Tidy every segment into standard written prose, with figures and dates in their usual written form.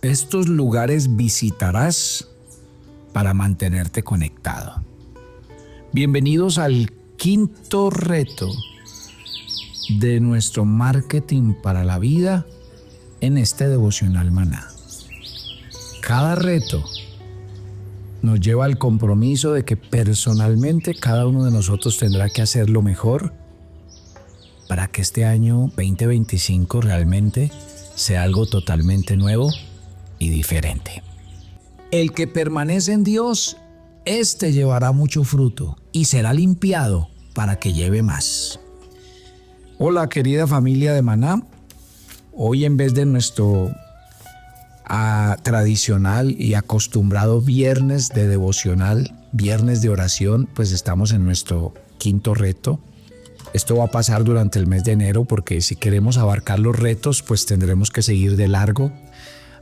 Estos lugares visitarás para mantenerte conectado. Bienvenidos al quinto reto de nuestro marketing para la vida en este devocional Maná. Cada reto nos lleva al compromiso de que personalmente cada uno de nosotros tendrá que hacerlo mejor para que este año 2025 realmente sea algo totalmente nuevo y diferente. El que permanece en Dios, éste llevará mucho fruto y será limpiado para que lleve más. Hola, querida familia de Maná. Hoy, en vez de nuestro tradicional y acostumbrado viernes de devocional, viernes de oración, pues estamos en nuestro quinto reto. Esto va a pasar durante el mes de enero porque si queremos abarcar los retos, pues tendremos que seguir de largo.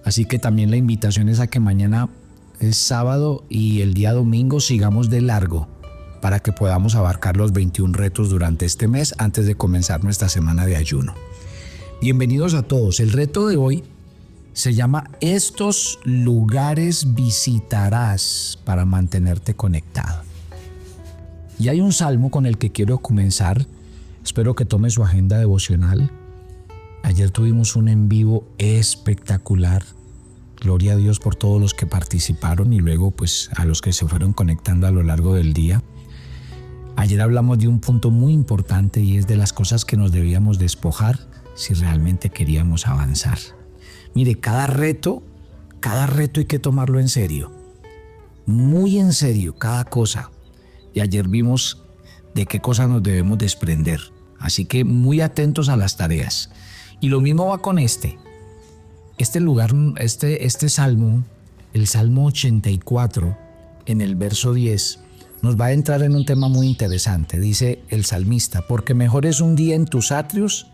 Así que también la invitación es a que mañana es sábado y el día domingo sigamos de largo para que podamos abarcar los 21 retos durante este mes antes de comenzar nuestra semana de ayuno. Bienvenidos a todos. El reto de hoy se llama Estos lugares visitarás para mantenerte conectado. Y hay un salmo con el que quiero comenzar. Espero que tome su agenda devocional. Ayer tuvimos un en vivo espectacular. Gloria a Dios por todos los que participaron y luego pues a los que se fueron conectando a lo largo del día. Ayer hablamos de un punto muy importante y es de las cosas que nos debíamos despojar si realmente queríamos avanzar. Mire, cada reto hay que tomarlo en serio. Muy en serio, cada cosa. Y ayer vimos de qué cosas nos debemos desprender. Así que muy atentos a las tareas. Y lo mismo va con este salmo, el Salmo 84, en el verso 10, nos va a entrar en un tema muy interesante. Dice el salmista: porque mejor es un día en tus atrios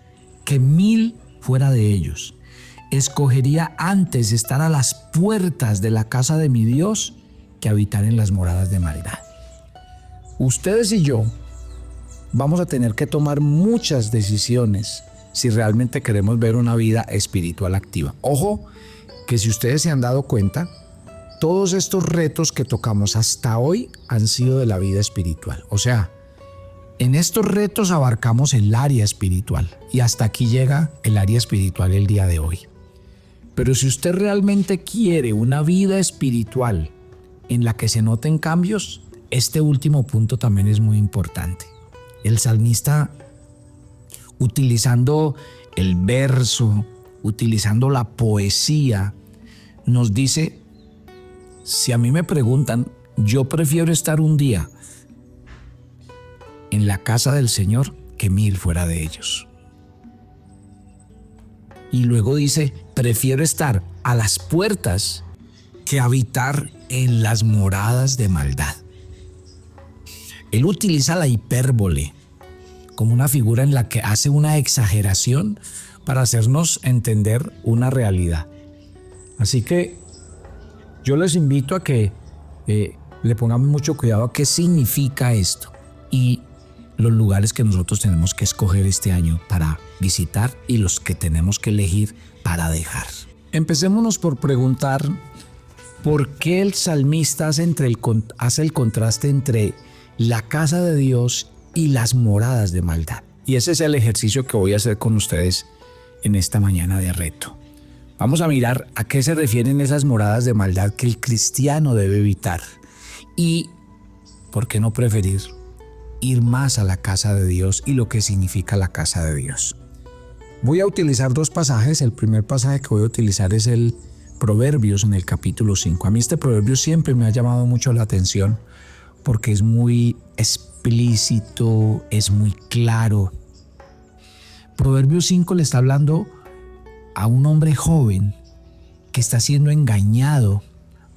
que 1000 fuera de ellos. Escogería antes estar a las puertas de la casa de mi Dios que habitar en las moradas de maldad. Ustedes y yo vamos a tener que tomar muchas decisiones si realmente queremos ver una vida espiritual activa. Ojo, que si ustedes se han dado cuenta, todos estos retos que tocamos hasta hoy han sido de la vida espiritual. O sea, en estos retos abarcamos el área espiritual y hasta aquí llega el área espiritual el día de hoy. Pero si usted realmente quiere una vida espiritual en la que se noten cambios, este último punto también es muy importante. El salmista, utilizando el verso, utilizando la poesía, nos dice: si a mí me preguntan, yo prefiero estar un día en la casa del Señor que 1000 fuera de ellos. Y luego dice: prefiero estar a las puertas que habitar en las moradas de maldad. Él utiliza la hipérbole como una figura en la que hace una exageración para hacernos entender una realidad. Así que yo les invito a que le pongamos mucho cuidado a qué significa esto y los lugares que nosotros tenemos que escoger este año para visitar y los que tenemos que elegir para dejar. Empecémonos por preguntar por qué el salmista hace el contraste entre la casa de Dios y las moradas de maldad. Y ese es el ejercicio que voy a hacer con ustedes en esta mañana de reto. Vamos a mirar a qué se refieren esas moradas de maldad que el cristiano debe evitar. Y, ¿por qué no preferir ir más a la casa de Dios y lo que significa la casa de Dios? Voy a utilizar dos pasajes. El primer pasaje que voy a utilizar es el Proverbios en el capítulo 5. A mí este proverbio siempre me ha llamado mucho la atención porque es muy explícito, es muy claro. Proverbios 5 le está hablando a un hombre joven que está siendo engañado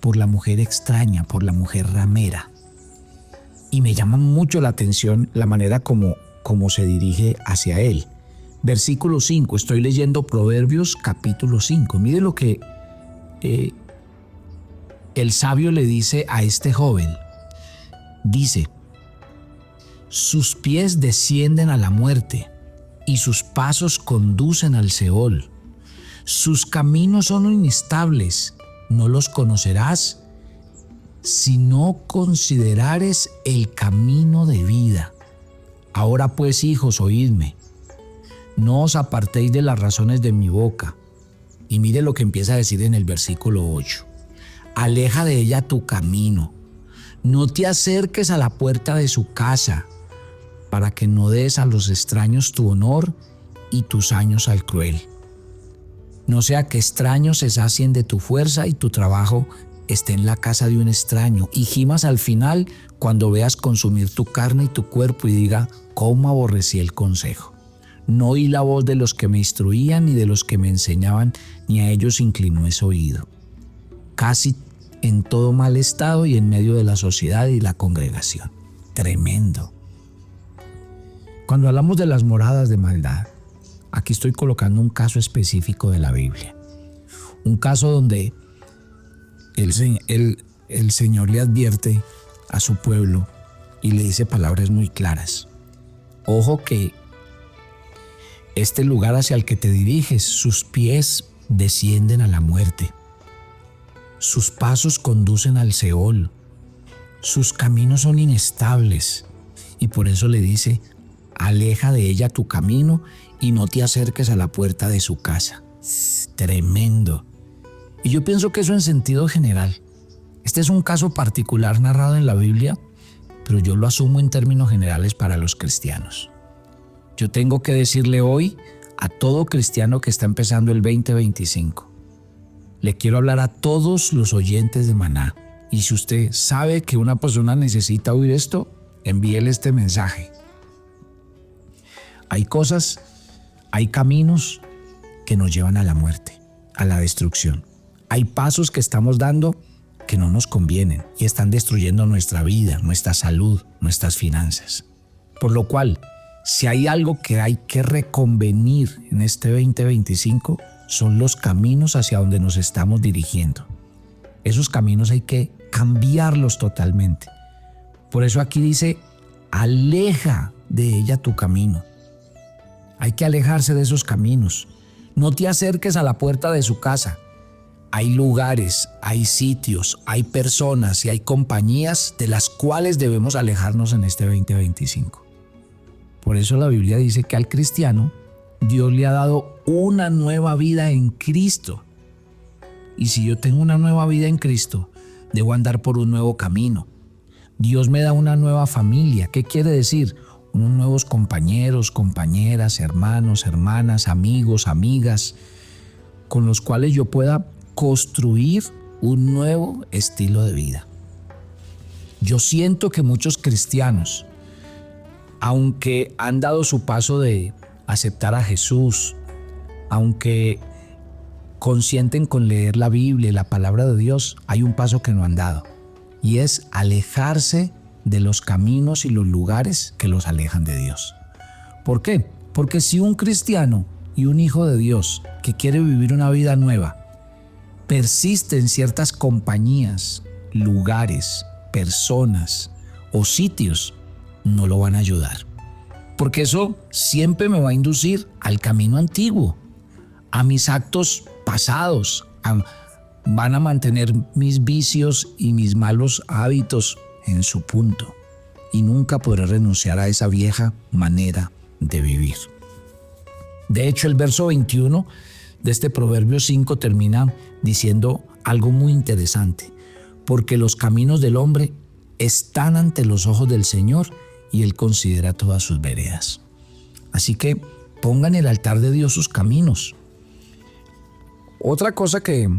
por la mujer extraña, por la mujer ramera. Y me llama mucho la atención la manera como se dirige hacia él. Versículo 5, estoy leyendo Proverbios capítulo 5. Mire lo que el sabio le dice a este joven. Dice: sus pies descienden a la muerte y sus pasos conducen al Seol. Sus caminos son inestables, no los conocerás si no considerares el camino de vida. Ahora pues, hijos, oídme, no os apartéis de las razones de mi boca. Y mire lo que empieza a decir en el versículo 8. Aleja de ella tu camino, no te acerques a la puerta de su casa, para que no des a los extraños tu honor y tus años al cruel. No sea que extraños se sacien de tu fuerza y tu trabajo esté en la casa de un extraño, y gimas al final cuando veas consumir tu carne y tu cuerpo y diga, cómo aborrecí el consejo. No oí la voz de los que me instruían ni de los que me enseñaban, ni a ellos inclinó ese oído. Casi en todo mal estado y en medio de la sociedad y la congregación. Tremendo. Cuando hablamos de las moradas de maldad, aquí estoy colocando un caso específico de la Biblia. Un caso donde el Señor le advierte a su pueblo y le dice palabras muy claras. Ojo que este lugar hacia el que te diriges, sus pies descienden a la muerte. Sus pasos conducen al Seol. Sus caminos son inestables. Y por eso le dice, aleja de ella tu camino y no te acerques a la puerta de su casa. Tremendo. Y yo pienso que eso en sentido general. Este es un caso particular narrado en la Biblia, pero yo lo asumo en términos generales para los cristianos. Yo tengo que decirle hoy a todo cristiano que está empezando el 2025. Le quiero hablar a todos los oyentes de Maná. Y si usted sabe que una persona necesita oír esto, envíele este mensaje. Hay cosas, hay caminos que nos llevan a la muerte, a la destrucción. Hay pasos que estamos dando que no nos convienen y están destruyendo nuestra vida, nuestra salud, nuestras finanzas. Por lo cual, si hay algo que hay que reconvenir en este 2025, son los caminos hacia donde nos estamos dirigiendo. Esos caminos hay que cambiarlos totalmente. Por eso aquí dice, aleja de ella tu camino. Hay que alejarse de esos caminos. No te acerques a la puerta de su casa. Hay lugares, hay sitios, hay personas y hay compañías de las cuales debemos alejarnos en este 2025. Por eso la Biblia dice que al cristiano Dios le ha dado una nueva vida en Cristo. Y si yo tengo una nueva vida en Cristo, debo andar por un nuevo camino. Dios me da una nueva familia. ¿Qué quiere decir? Unos nuevos compañeros, compañeras, hermanos, hermanas, amigos, amigas, con los cuales yo pueda construir un nuevo estilo de vida. Yo siento que muchos cristianos, aunque han dado su paso de aceptar a Jesús, aunque consienten con leer la Biblia y la palabra de Dios, hay un paso que no han dado, y es alejarse de los caminos y los lugares que los alejan de Dios. ¿Por qué? Porque si un cristiano y un hijo de Dios que quiere vivir una vida nueva persiste en ciertas compañías, lugares, personas o sitios, no lo van a ayudar. Porque eso siempre me va a inducir al camino antiguo, a mis actos pasados, van a mantener mis vicios y mis malos hábitos en su punto, y nunca podré renunciar a esa vieja manera de vivir. De hecho, el verso 21 de este Proverbio 5 termina diciendo algo muy interesante, porque los caminos del hombre están ante los ojos del Señor y Él considera todas sus veredas. Así que pongan en el altar de Dios sus caminos. Otra cosa que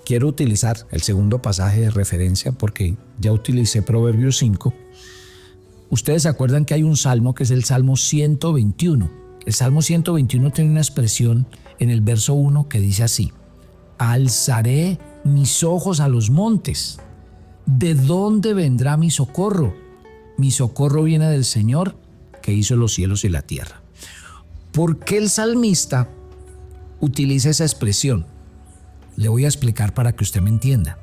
quiero utilizar, el segundo pasaje de referencia, porque ya utilicé Proverbios 5. Ustedes se acuerdan que hay un salmo que es el Salmo 121. El Salmo 121 tiene una expresión en el verso 1 que dice así: alzaré mis ojos a los montes. ¿De dónde vendrá mi socorro? Mi socorro viene del Señor, que hizo los cielos y la tierra. ¿Por qué el salmista utiliza esa expresión? Le voy a explicar para que usted me entienda.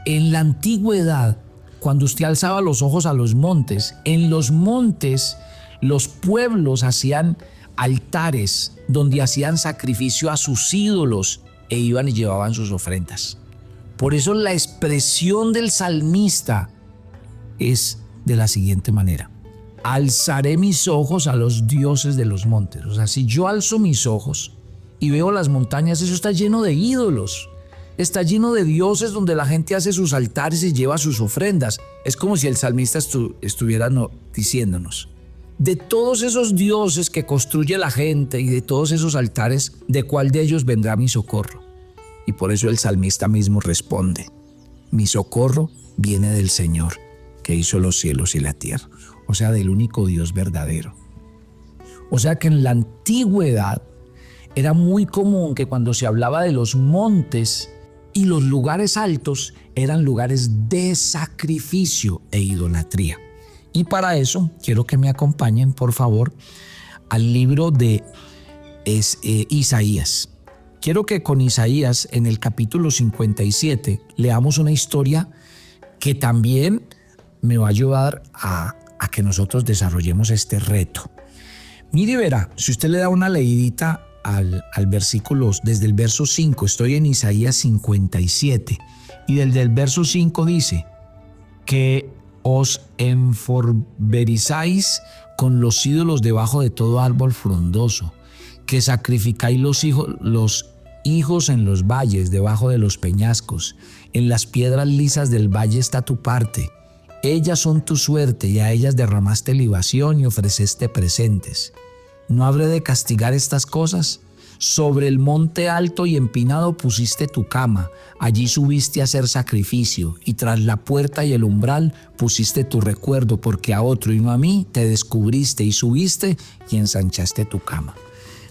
En la antigüedad, cuando usted alzaba los ojos a los montes, en los montes los pueblos hacían altares donde hacían sacrificio a sus ídolos e iban y llevaban sus ofrendas. Por eso la expresión del salmista es de la siguiente manera: alzaré mis ojos a los dioses de los montes. O sea, si yo alzo mis ojos y veo las montañas, eso está lleno de ídolos, está lleno de dioses donde la gente hace sus altares y lleva sus ofrendas. Es como si el salmista estuviera diciéndonos: de todos esos dioses que construye la gente y de todos esos altares, ¿de cuál de ellos vendrá mi socorro? Y por eso el salmista mismo responde: mi socorro viene del Señor, que hizo los cielos y la tierra. O sea, del único Dios verdadero. O sea que en la antigüedad era muy común que cuando se hablaba de los montes y los lugares altos, eran lugares de sacrificio e idolatría. Y para eso quiero que me acompañen, por favor, al libro de Isaías. Quiero que con Isaías, en el capítulo 57, leamos una historia que también me va a ayudar a que nosotros desarrollemos este reto. Mire y verá, si usted le da una leidita al versículo, desde el verso 5, estoy en Isaías 57, y desde el verso 5 dice que os enforberizáis con los ídolos debajo de todo árbol frondoso, que sacrificáis los hijos en los valles, debajo de los peñascos, en las piedras lisas del valle está tu parte. Ellas son tu suerte, y a ellas derramaste libación y ofreceste presentes. ¿No habré de castigar estas cosas? Sobre el monte alto y empinado pusiste tu cama, allí subiste a hacer sacrificio, y tras la puerta y el umbral pusiste tu recuerdo, porque a otro y no a mí te descubriste y subiste y ensanchaste tu cama.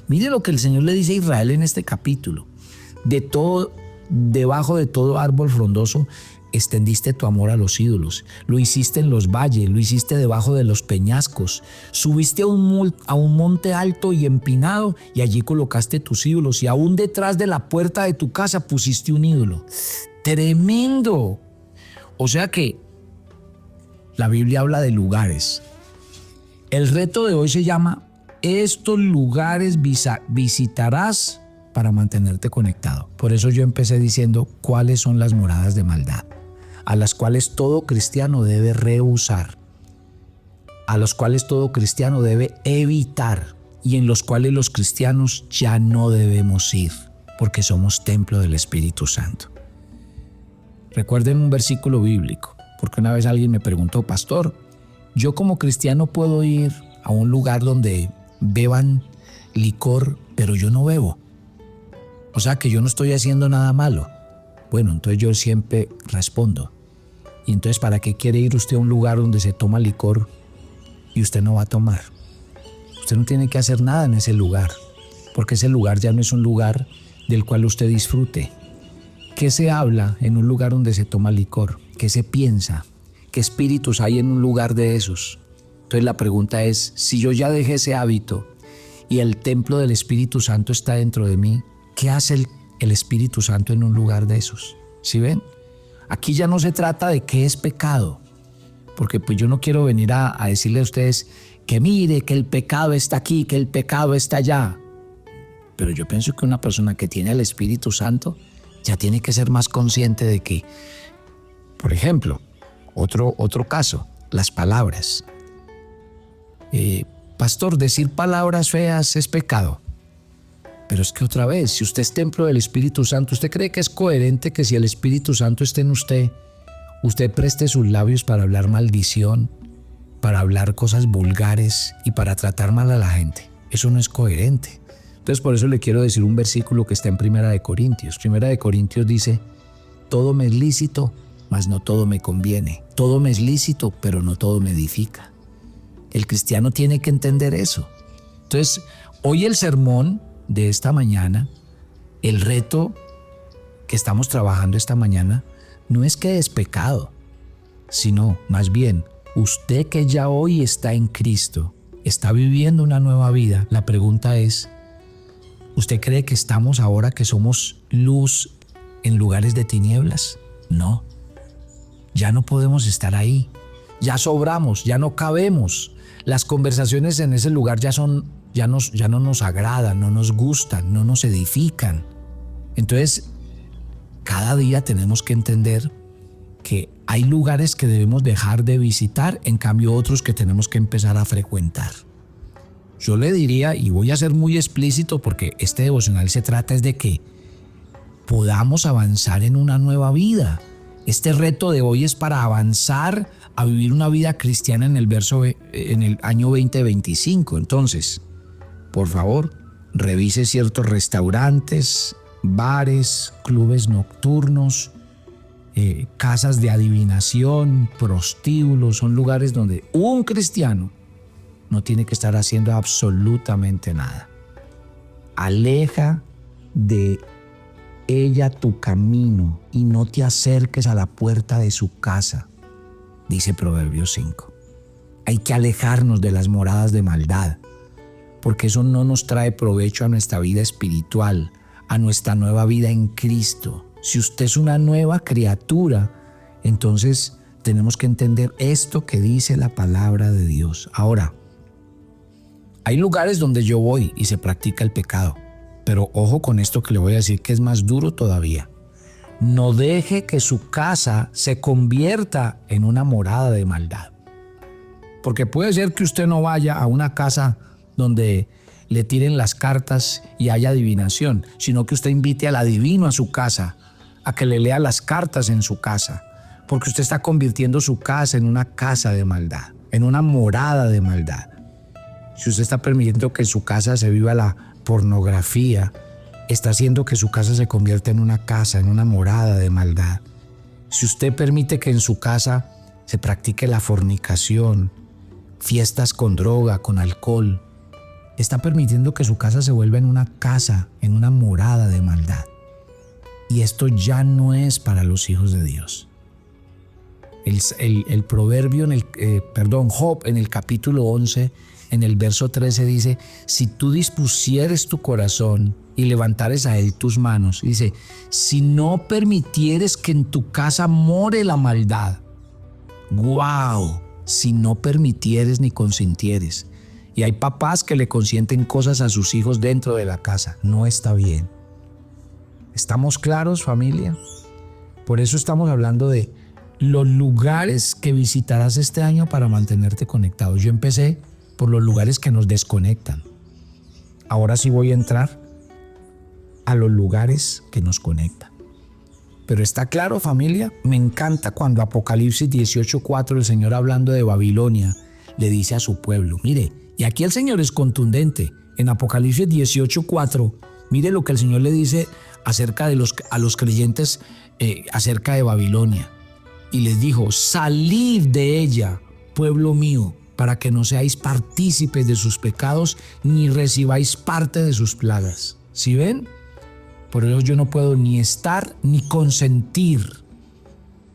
Mire lo que el Señor le dice a Israel en este capítulo: debajo de todo árbol frondoso extendiste tu amor a los ídolos, lo hiciste en los valles, lo hiciste debajo de los peñascos, subiste a un monte alto y empinado y allí colocaste tus ídolos, y aún detrás de la puerta de tu casa pusiste un ídolo. ¡Tremendo! O sea que la Biblia habla de lugares. El reto de hoy se llama: estos lugares visitarás para mantenerte conectado. Por eso yo empecé diciendo cuáles son las moradas de maldad, a las cuales todo cristiano debe rehusar, a los cuales todo cristiano debe evitar, y en los cuales los cristianos ya no debemos ir, porque somos templo del Espíritu Santo. Recuerden un versículo bíblico, porque una vez alguien me preguntó: pastor, yo como cristiano puedo ir a un lugar donde beban licor, pero yo no bebo, o sea que yo no estoy haciendo nada malo. Bueno, entonces yo siempre respondo: ¿y entonces para qué quiere ir usted a un lugar donde se toma licor y usted no va a tomar? Usted no tiene que hacer nada en ese lugar, porque ese lugar ya no es un lugar del cual usted disfrute. ¿Qué se habla en un lugar donde se toma licor? ¿Qué se piensa? ¿Qué espíritus hay en un lugar de esos? Entonces la pregunta es: si yo ya dejé ese hábito y el templo del Espíritu Santo está dentro de mí, ¿qué hace el Espíritu Santo en un lugar de esos? ¿Sí ven? Aquí ya no se trata de qué es pecado, porque pues yo no quiero venir a decirle a ustedes que mire, que el pecado está aquí, que el pecado está allá. Pero yo pienso que una persona que tiene el Espíritu Santo ya tiene que ser más consciente de que, por ejemplo, otro caso, las palabras. Pastor, decir palabras feas es pecado. Pero es que otra vez, si usted es templo del Espíritu Santo, ¿usted cree que es coherente que si el Espíritu Santo está en usted, usted preste sus labios para hablar maldición, para hablar cosas vulgares y para tratar mal a la gente? Eso no es coherente. Entonces por eso le quiero decir un versículo que está en Primera de Corintios. Primera de Corintios dice: todo me es lícito, mas no todo me conviene. Todo me es lícito, pero no todo me edifica. El cristiano tiene que entender eso. Entonces, hoy el sermón de esta mañana, el reto que estamos trabajando esta mañana, no es que es pecado, sino más bien, usted que ya hoy está en Cristo, está viviendo una nueva vida. La pregunta es: ¿usted cree que estamos ahora que somos luz en lugares de tinieblas? No, ya no podemos estar ahí, ya sobramos, ya no cabemos. Las conversaciones en ese lugar ya son ya no nos agradan, no nos gustan, no nos edifican. Entonces, cada día tenemos que entender que hay lugares que debemos dejar de visitar, en cambio otros que tenemos que empezar a frecuentar. Yo le diría, y voy a ser muy explícito porque este devocional se trata es de que podamos avanzar en una nueva vida. Este reto de hoy es para avanzar a vivir una vida cristiana en el año 2025. Entonces, por favor, revise ciertos restaurantes, bares, clubes nocturnos, casas de adivinación, prostíbulos. Son lugares donde un cristiano no tiene que estar haciendo absolutamente nada. Aleja de ella tu camino y no te acerques a la puerta de su casa, dice Proverbios 5. Hay que alejarnos de las moradas de maldad, porque eso no nos trae provecho a nuestra vida espiritual, a nuestra nueva vida en Cristo. Si usted es una nueva criatura, entonces tenemos que entender esto que dice la palabra de Dios. Ahora, hay lugares donde yo voy y se practica el pecado, pero ojo con esto que le voy a decir, que es más duro todavía. No deje que su casa se convierta en una morada de maldad. Porque puede ser que usted no vaya a una casa donde le tiren las cartas y haya adivinación, sino que usted invite al adivino a su casa, a que le lea las cartas en su casa, porque usted está convirtiendo su casa en una casa de maldad, en una morada de maldad. Si usted está permitiendo que en su casa se viva la pornografía, está haciendo que su casa se convierta en una casa, en una morada de maldad. Si usted permite que en su casa se practique la fornicación, fiestas con droga, con alcohol, está permitiendo que su casa se vuelva en una casa, en una morada de maldad. Y esto ya no es para los hijos de Dios. El proverbio, Job en el capítulo 11, en el verso 13 dice, si tú dispusieres tu corazón y levantares a él tus manos, dice, si no permitieres que en tu casa more la maldad. ¡Wow! Si no permitieres ni consintieres. Y hay papás que le consienten cosas a sus hijos dentro de la casa. No está bien. ¿Estamos claros, familia? Por eso estamos hablando de los lugares que visitarás este año para mantenerte conectado. Yo empecé por los lugares que nos desconectan. Ahora sí voy a entrar a los lugares que nos conectan. Pero está claro, familia, me encanta cuando Apocalipsis 18:4, el Señor hablando de Babilonia, le dice a su pueblo, mire, y aquí el Señor es contundente. En Apocalipsis 18:4, mire lo que el Señor le dice acerca de a los creyentes acerca de Babilonia. Y les dijo, salid de ella, pueblo mío, para que no seáis partícipes de sus pecados, ni recibáis parte de sus plagas. ¿Sí ven? Por eso yo no puedo ni estar ni consentir,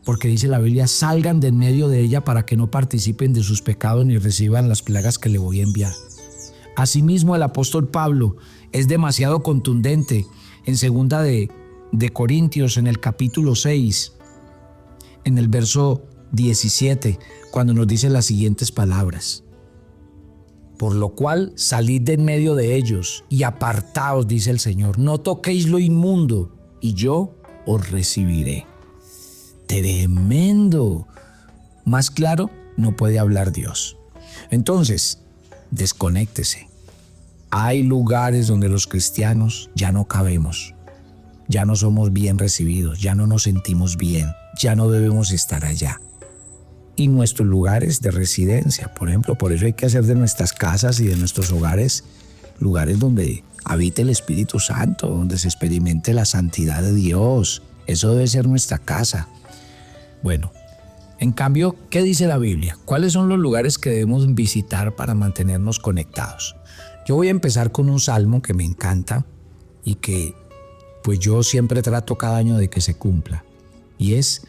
porque dice la Biblia, salgan de en medio de ella para que no participen de sus pecados ni reciban las plagas que le voy a enviar. Asimismo, el apóstol Pablo es demasiado contundente en segunda de Corintios, en el capítulo 6, en el verso 17, cuando nos dice las siguientes palabras. Por lo cual, salid de en medio de ellos y apartaos, dice el Señor. No toquéis lo inmundo y yo os recibiré. Tremendo. Más claro no puede hablar Dios. Entonces, desconéctese. Hay lugares donde los cristianos ya no cabemos, ya no somos bien recibidos, ya no nos sentimos bien, ya no debemos estar allá. Y nuestros lugares de residencia, por ejemplo, por eso hay que hacer de nuestras casas y de nuestros hogares lugares donde habite el Espíritu Santo, donde se experimente la santidad de Dios. Eso debe ser nuestra casa. Bueno, en cambio, ¿qué dice la Biblia? ¿Cuáles son los lugares que debemos visitar para mantenernos conectados? Yo voy a empezar con un salmo que me encanta y que pues yo siempre trato cada año de que se cumpla, y es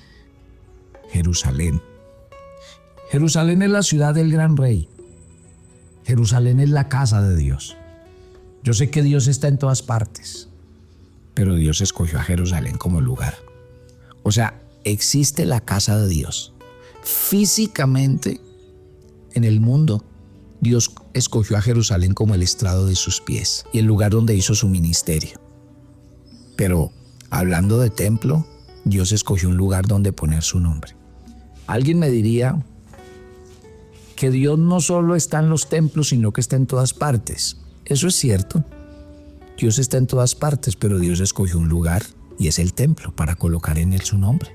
Jerusalén. Jerusalén es la ciudad del gran rey. Jerusalén es la casa de Dios. Yo sé que Dios está en todas partes, pero Dios escogió a Jerusalén como lugar. O sea, existe la casa de Dios físicamente en el mundo, Dios escogió a Jerusalén como el estrado de sus pies y el lugar donde hizo su ministerio. Pero hablando de templo, Dios escogió un lugar donde poner su nombre. Alguien me diría que Dios no solo está en los templos, sino que está en todas partes. Eso es cierto. Dios está en todas partes, pero Dios escogió un lugar y es el templo para colocar en él su nombre.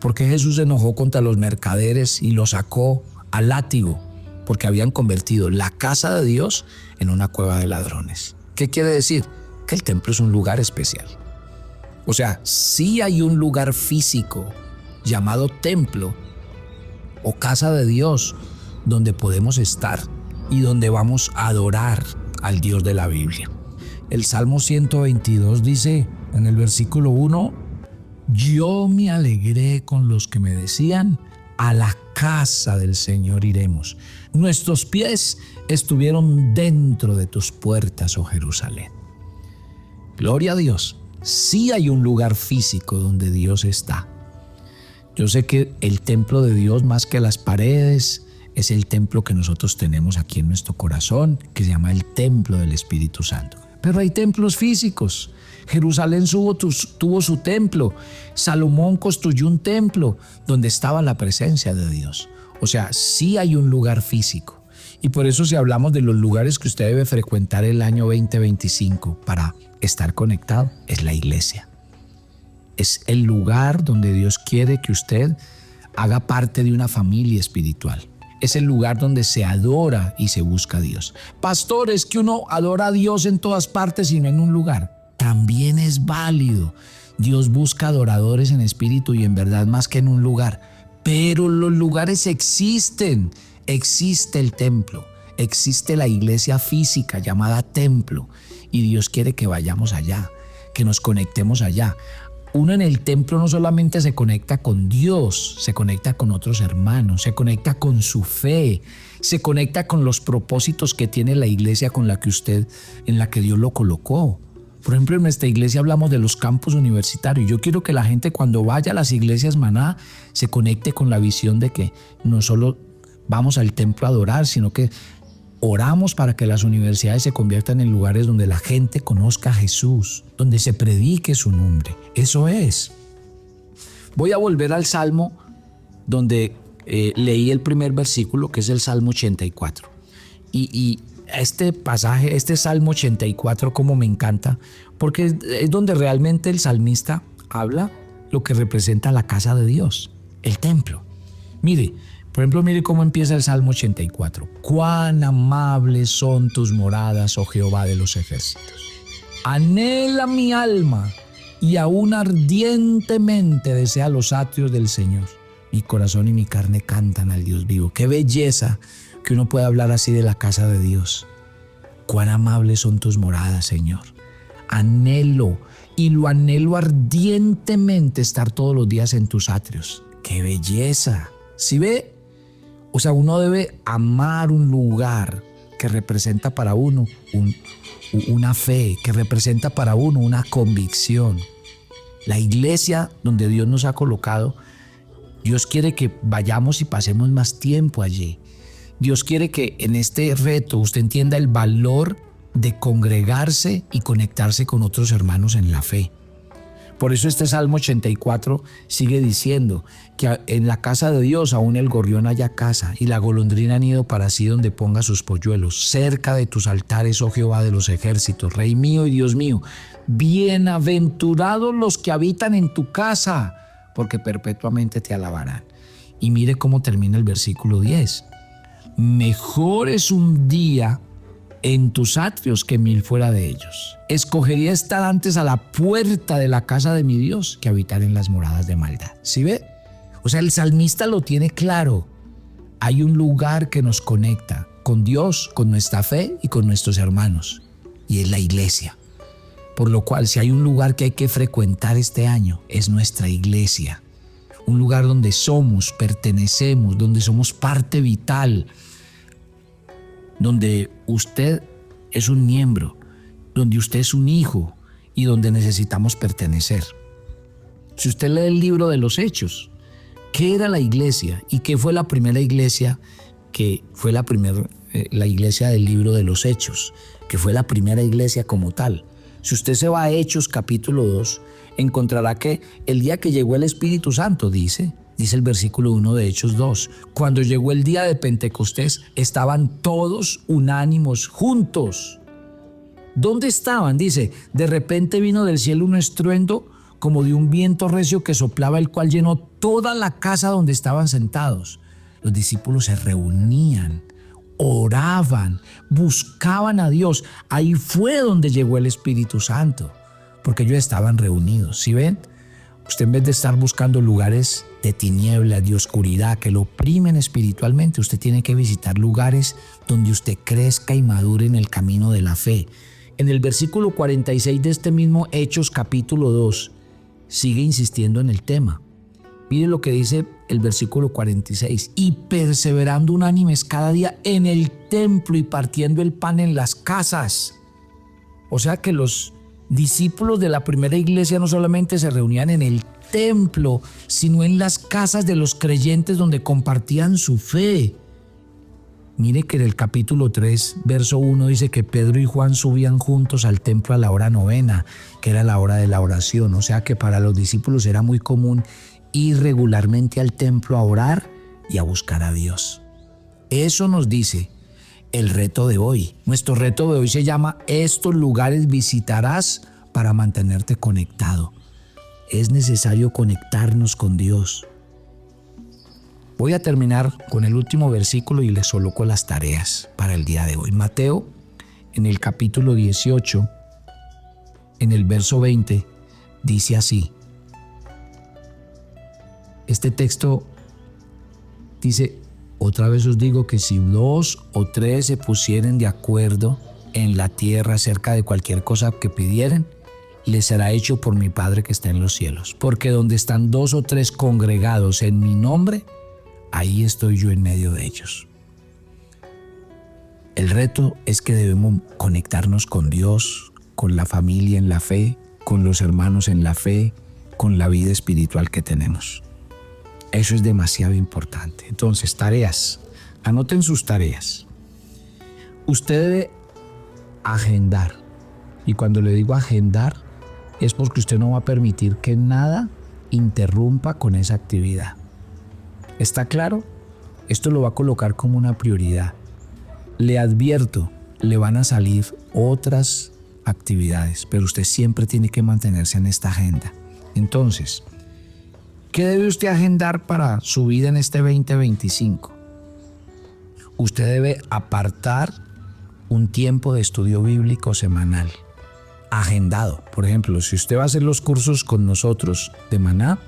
Porque Jesús se enojó contra los mercaderes y los sacó a látigo porque habían convertido la casa de Dios en una cueva de ladrones. ¿Qué quiere decir? Que el templo es un lugar especial. O sea, sí hay un lugar físico llamado templo o casa de Dios donde podemos estar y donde vamos a adorar al Dios de la Biblia. El Salmo 122 dice en el versículo 1: yo me alegré con los que me decían, a la casa del Señor iremos. Nuestros pies estuvieron dentro de tus puertas, oh Jerusalén. Gloria a Dios. Sí hay un lugar físico donde Dios está. Yo sé que el templo de Dios, más que las paredes, es el templo que nosotros tenemos aquí en nuestro corazón, que se llama el templo del Espíritu Santo. Pero hay templos físicos. Jerusalén tuvo su templo. Salomón construyó un templo donde estaba la presencia de Dios. O sea, sí hay un lugar físico. Y por eso, si hablamos de los lugares que usted debe frecuentar el año 2025 para estar conectado, es la iglesia. Es el lugar donde Dios quiere que usted haga parte de una familia espiritual. Es el lugar donde se adora y se busca a Dios. Pastor, es que uno adora a Dios en todas partes y no en un lugar. También es válido. Dios busca adoradores en espíritu y en verdad más que en un lugar. Pero los lugares existen. Existe el templo. Existe la iglesia física llamada templo. Y Dios quiere que vayamos allá, que nos conectemos allá. Uno en el templo no solamente se conecta con Dios, se conecta con otros hermanos, se conecta con su fe, se conecta con los propósitos que tiene la iglesia en la que Dios lo colocó. Por ejemplo, en nuestra iglesia hablamos de los campus universitarios. Yo quiero que la gente, cuando vaya a las iglesias Maná, se conecte con la visión de que no solo vamos al templo a adorar, sino que oramos para que las universidades se conviertan en lugares donde la gente conozca a Jesús, donde se predique su nombre. Eso es. Voy a volver al Salmo donde leí el primer versículo, que es el Salmo 84. Y este pasaje, este Salmo 84, como me encanta, porque es donde realmente el salmista habla lo que representa la casa de Dios, el templo. Por ejemplo, mire cómo empieza el Salmo 84. Cuán amables son tus moradas, oh Jehová de los ejércitos. Anhela mi alma y aún ardientemente desea los atrios del Señor. Mi corazón y mi carne cantan al Dios vivo. Qué belleza que uno pueda hablar así de la casa de Dios. Cuán amables son tus moradas, Señor. Anhelo ardientemente estar todos los días en tus atrios. Qué belleza. ¿Sí ve? O sea, uno debe amar un lugar que representa para uno una fe, que representa para uno una convicción. La iglesia donde Dios nos ha colocado, Dios quiere que vayamos y pasemos más tiempo allí. Dios quiere que en este reto usted entienda el valor de congregarse y conectarse con otros hermanos en la fe. Por eso este Salmo 84 sigue diciendo que en la casa de Dios aún el gorrión haya casa y la golondrina nido para sí donde ponga sus polluelos. Cerca de tus altares, oh Jehová de los ejércitos, Rey mío y Dios mío. Bienaventurados los que habitan en tu casa, porque perpetuamente te alabarán. Y mire cómo termina el versículo 10. Mejor es un día en tus atrios que 1000 fuera de ellos. Escogería estar antes a la puerta de la casa de mi Dios que habitar en las moradas de maldad. ¿Sí ve? O sea, el salmista lo tiene claro. Hay un lugar que nos conecta con Dios, con nuestra fe y con nuestros hermanos. Y es la iglesia. Por lo cual, si hay un lugar que hay que frecuentar este año, es nuestra iglesia. Un lugar donde somos, pertenecemos, donde somos parte vital, donde usted es un miembro, donde usted es un hijo y donde necesitamos pertenecer. Si usted lee el libro de los Hechos, ¿qué era la iglesia y qué fue la primera iglesia que fue la iglesia del libro de los Hechos, que fue la primera iglesia como tal. Si usted se va a Hechos capítulo 2, encontrará que el día que llegó el Espíritu Santo, dice el versículo 1 de Hechos 2, cuando llegó el día de Pentecostés, estaban todos unánimos juntos. ¿Dónde estaban? Dice, de repente vino del cielo un estruendo como de un viento recio que soplaba, el cual llenó toda la casa donde estaban sentados. Los discípulos se reunían, oraban, buscaban a Dios. Ahí fue donde llegó el Espíritu Santo, porque ellos estaban reunidos. ¿Sí ven? Usted, en vez de estar buscando lugares de tinieblas, de oscuridad, que lo oprimen espiritualmente, usted tiene que visitar lugares donde usted crezca y madure en el camino de la fe. En el versículo 46 de este mismo Hechos capítulo 2, sigue insistiendo en el tema. Mire lo que dice el versículo 46. Y perseverando unánimes cada día en el templo y partiendo el pan en las casas. O sea que los discípulos de la primera iglesia no solamente se reunían en el templo, sino en las casas de los creyentes donde compartían su fe. Mire que en el capítulo 3, verso 1 dice que Pedro y Juan subían juntos al templo a la hora novena, que era la hora de la oración. O sea que para los discípulos era muy común ir regularmente al templo a orar y a buscar a Dios. Eso nos dice el reto de hoy. Nuestro reto de hoy se llama: estos lugares visitarás para mantenerte conectado. Es necesario conectarnos con Dios. Voy a terminar con el último versículo y les coloco las tareas para el día de hoy. Mateo, en el capítulo 18, en el verso 20, dice así. Este texto dice: otra vez os digo que si 2 o 3 se pusieren de acuerdo en la tierra acerca de cualquier cosa que pidieren, les será hecho por mi Padre que está en los cielos. Porque donde están 2 o 3 congregados en mi nombre, ahí estoy yo en medio de ellos. El reto es que debemos conectarnos con Dios, con la familia en la fe, con los hermanos en la fe, con la vida espiritual que tenemos. Eso es demasiado importante. Entonces, tareas. Anoten sus tareas. Usted debe agendar. Y cuando le digo agendar, es porque usted no va a permitir que nada interrumpa con esa actividad. ¿Está claro? Esto lo va a colocar como una prioridad. Le advierto, le van a salir otras actividades, pero usted siempre tiene que mantenerse en esta agenda. Entonces, ¿qué debe usted agendar para su vida en este 2025? Usted debe apartar un tiempo de estudio bíblico semanal, agendado. Por ejemplo, si usted va a hacer los cursos con nosotros de Maná,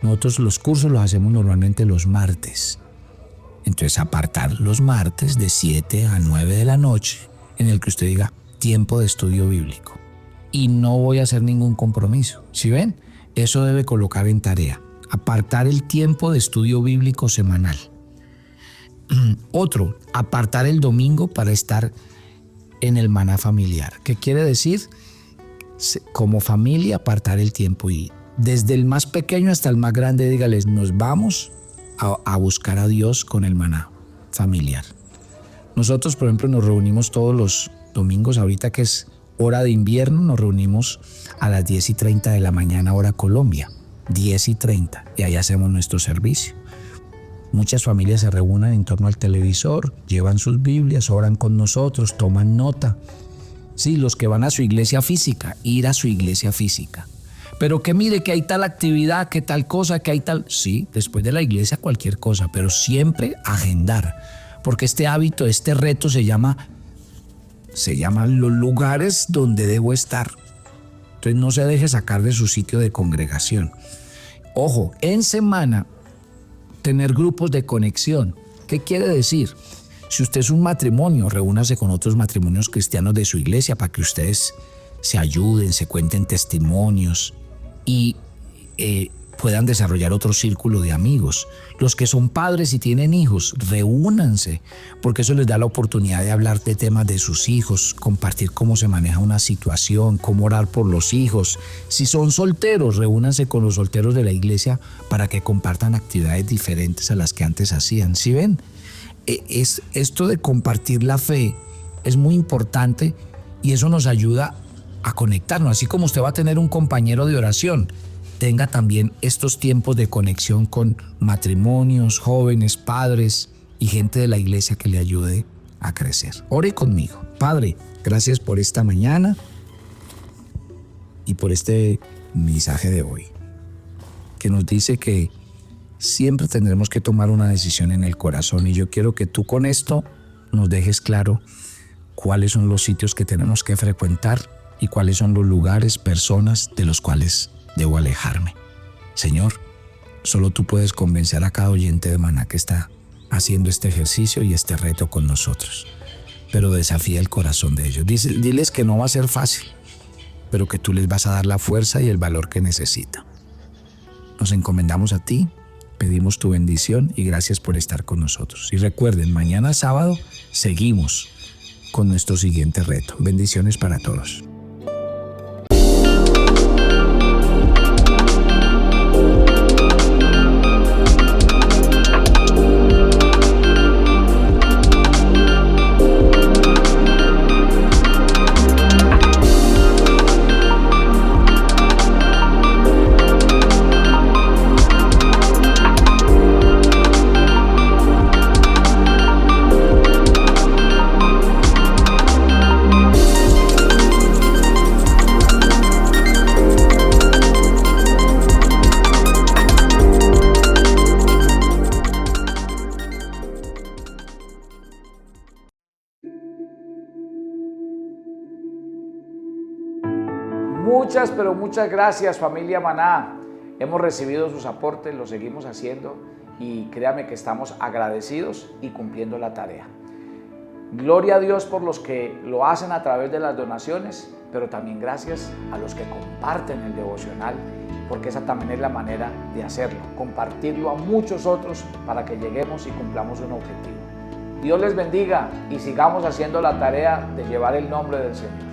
nosotros los cursos los hacemos normalmente los martes. Entonces, apartar los martes de 7 a 9 de la noche, en el que usted diga tiempo de estudio bíblico. Y no voy a hacer ningún compromiso. ¿Sí ven? Eso debe colocar en tarea. Apartar el tiempo de estudio bíblico semanal. Otro, apartar el domingo para estar en el maná familiar. ¿Qué quiere decir? Como familia, apartar el tiempo, y desde el más pequeño hasta el más grande, dígales, nos vamos a buscar a Dios con el maná familiar. Nosotros, por ejemplo, nos reunimos todos los domingos, ahorita que es hora de invierno, nos reunimos a las 10:30 de la mañana, hora Colombia, 10:30, y ahí hacemos nuestro servicio. Muchas familias se reúnen en torno al televisor, llevan sus Biblias, oran con nosotros, toman nota. Sí, los que van a su iglesia física, ir a su iglesia física. Pero que mire que hay tal actividad, que tal cosa, que hay tal... Sí, después de la iglesia cualquier cosa, pero siempre agendar. Porque este hábito, este reto se llama los lugares donde debo estar. Entonces no se deje sacar de su sitio de congregación. Ojo, en semana, tener grupos de conexión. ¿Qué quiere decir? Si usted es un matrimonio, reúnase con otros matrimonios cristianos de su iglesia para que ustedes se ayuden, se cuenten testimonios y puedan desarrollar otro círculo de amigos. Los que son padres y tienen hijos, reúnanse, porque eso les da la oportunidad de hablar de temas de sus hijos, compartir cómo se maneja una situación, cómo orar por los hijos. Si son solteros, reúnanse con los solteros de la iglesia para que compartan actividades diferentes a las que antes hacían. ¿Sí ven? es esto de compartir la fe es muy importante y eso nos ayuda a conectarnos. Así como usted va a tener un compañero de oración, tenga también estos tiempos de conexión con matrimonios, jóvenes, padres y gente de la iglesia que le ayude a crecer. Ore conmigo. Padre, gracias por esta mañana y por este mensaje de hoy, que nos dice que siempre tendremos que tomar una decisión en el corazón, y yo quiero que tú con esto nos dejes claro cuáles son los sitios que tenemos que frecuentar y cuáles son los lugares, personas de los cuales debo alejarme. Señor, solo tú puedes convencer a cada oyente de Maná que está haciendo este ejercicio y este reto con nosotros, pero desafía el corazón de ellos. Diles que no va a ser fácil, pero que tú les vas a dar la fuerza y el valor que necesitan. Nos encomendamos a ti, pedimos tu bendición y gracias por estar con nosotros. Y recuerden, mañana sábado seguimos con nuestro siguiente reto. Bendiciones para todos. Muchas, pero muchas gracias, familia Maná. Hemos recibido sus aportes, lo seguimos haciendo y créame que estamos agradecidos y cumpliendo la tarea. Gloria a Dios por los que lo hacen a través de las donaciones, pero también gracias a los que comparten el devocional, porque esa también es la manera de hacerlo, compartirlo a muchos otros para que lleguemos y cumplamos un objetivo. Dios les bendiga y sigamos haciendo la tarea de llevar el nombre del Señor.